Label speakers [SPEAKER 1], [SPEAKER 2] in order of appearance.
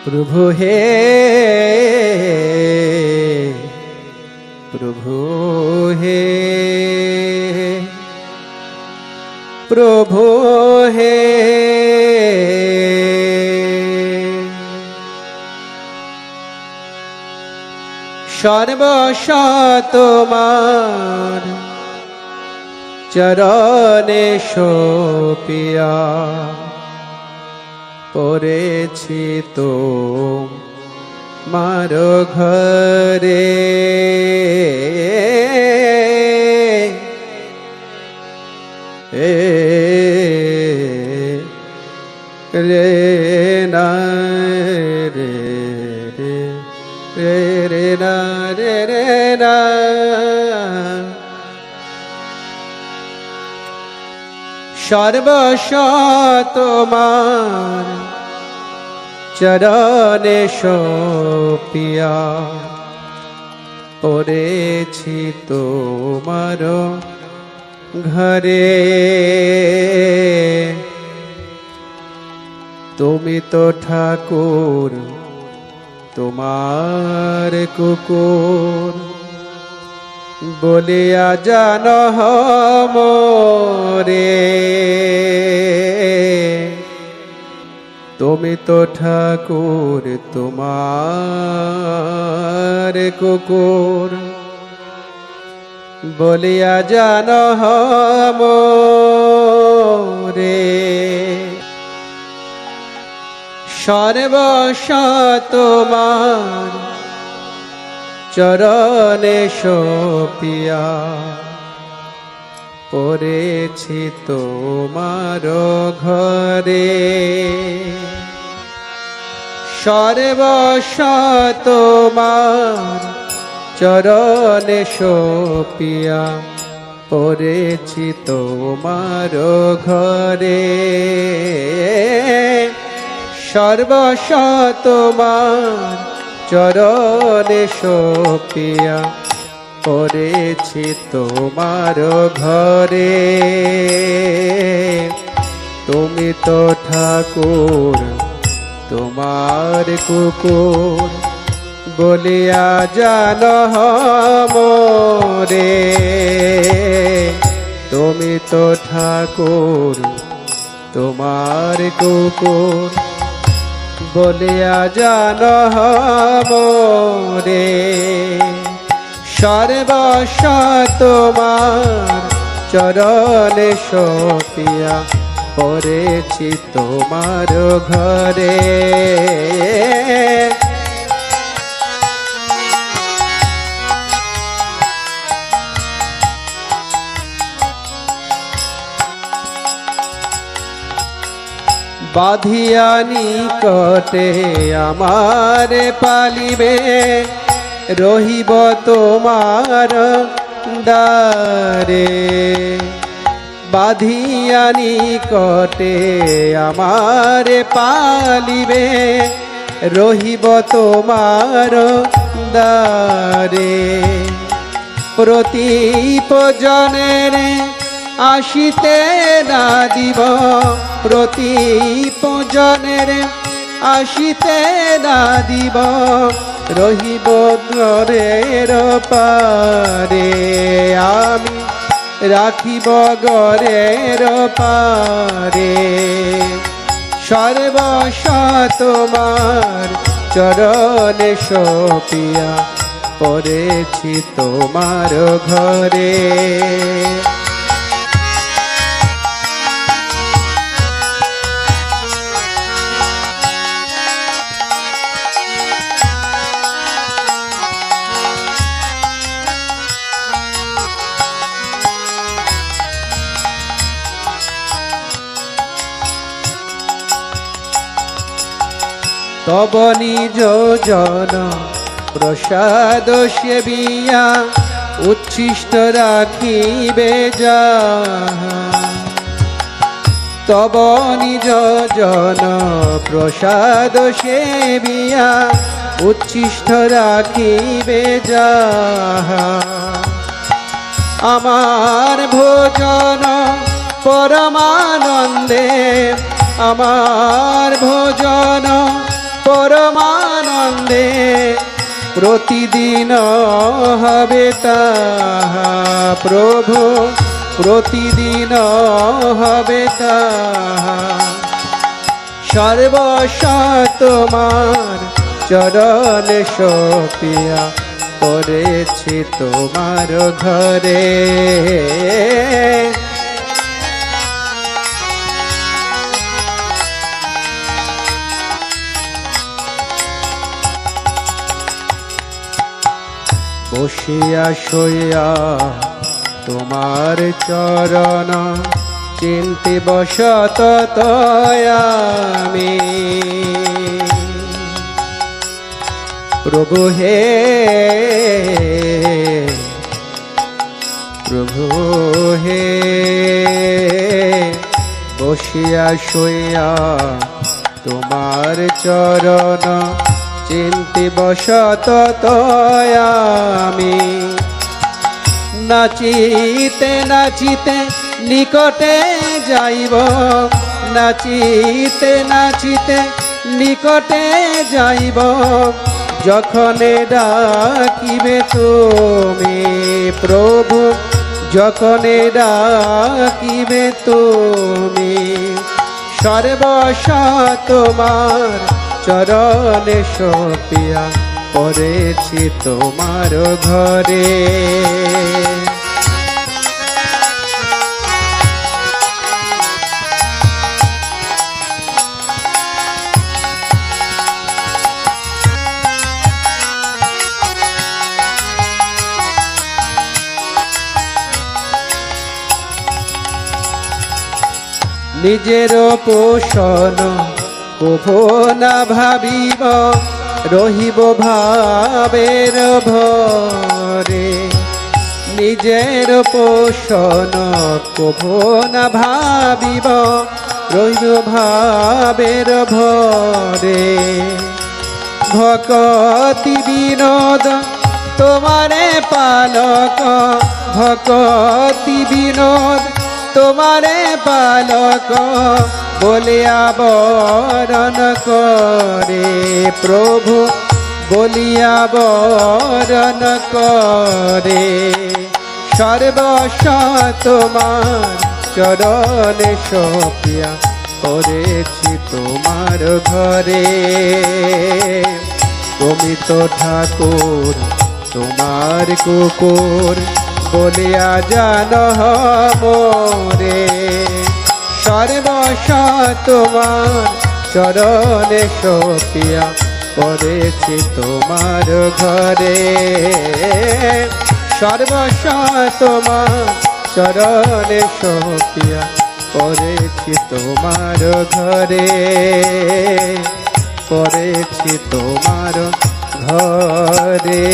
[SPEAKER 1] प्रभु हे प्रभु हे प्रभु हे सर्वश तोमार चरणे शोपिया पड़ेछि तोमार घरे रे ना रे रे रे ना रे रे ना सर्वश तोमार चरणे शोपिया पड़ेछि तोमार घरे तुमी तो ठाकुर तोमार कुकुर बोलिया जानो मोरे तुमी तो ठाकुर तोमार कुकुर बोलिया जानो मोरे सर्वश तोमार चरणे शोपिया पड़ेछि तोमार घरे सर्वश तोमार चरणे शोपिया पड़ेछि तोमार घरे सर्वश तोमार चरणे शोपिया पड़ेछि तोमार घरे तुमी तो ठाकुर तोमार कुकुर बोलिया जानो मोरे तुमी तो ठाकुर तोमार कुकुर बोलिया जानो मोरे सर्वश तोमार चरणे शोपिया पड़ेछि तोमार घरे बाधिया निकटे आमार पालिबे रहिब तोमार डारे बाधिया निकटे आमार पालिबे रहिब तोमार डारे प्रतीप जनेर आशिते ना दिब प्रतीप जनेर आशिते ना दिब रहिब घरेर पारे आमी राखिब घरेर पारे सर्वश तोमार चरणे शोपिया पड़ेछि तोमार घरे तब निज जन प्रसाद सेविया उच्छिष्ट राखिबे जाहा तब निज जन प्रसाद सेविया उच्छिष्ट राखिबे जाहा आमार भोजन परमानंदे आमार भोजन পরমানন্দে প্রতিদিন হবে তাহা প্রভু প্রতিদিন হবে তাহা সর্বস্ব তোমার চরণে সপিয়া পড়েছি তোমার ঘরে বসিয়া শোয়া তোমার চরণ চিন্তি বসত আমি প্রভু হে প্রভু হে বসিয়া শোয়া তোমার চরণ চিন্তি বসত আমি নাচিতে নাচিতে নিকটে যাইব নাচিতে নাচিতে নিকটে যাইব যখনে ডাকিবে তুমি প্রভু যখনে ডাকিবে তুমি সর্বস্ব তোমার চরণে সপিয়া পড়েছি তোমার ঘরে নিজের পোষণ কভো না ভাবিব রহিব ভাবের ভরে নিজের পোষণ কভো না ভাবিব রহিব ভাবের ভরে ভকতি বিনোদ তোমারে পালক ভকতি বিনোদ তোমারে পালক বলিয়া বরণ করে প্রভু বলিয়া বরণ করে সর্বস্ব তোমার চরণে সপিয়া পড়েছি তোমার ঘরে তুমি তো ঠাকুর তোমার কুকুর বলিয়া জান মোরে সর্বস্ব তোমার চরণে সপিয়া পড়েছি তোমার ঘরে সর্বস্ব তোমার চরণে সপিয়া পড়েছি তোমার ঘরে পড়েছি তোমার ঘরে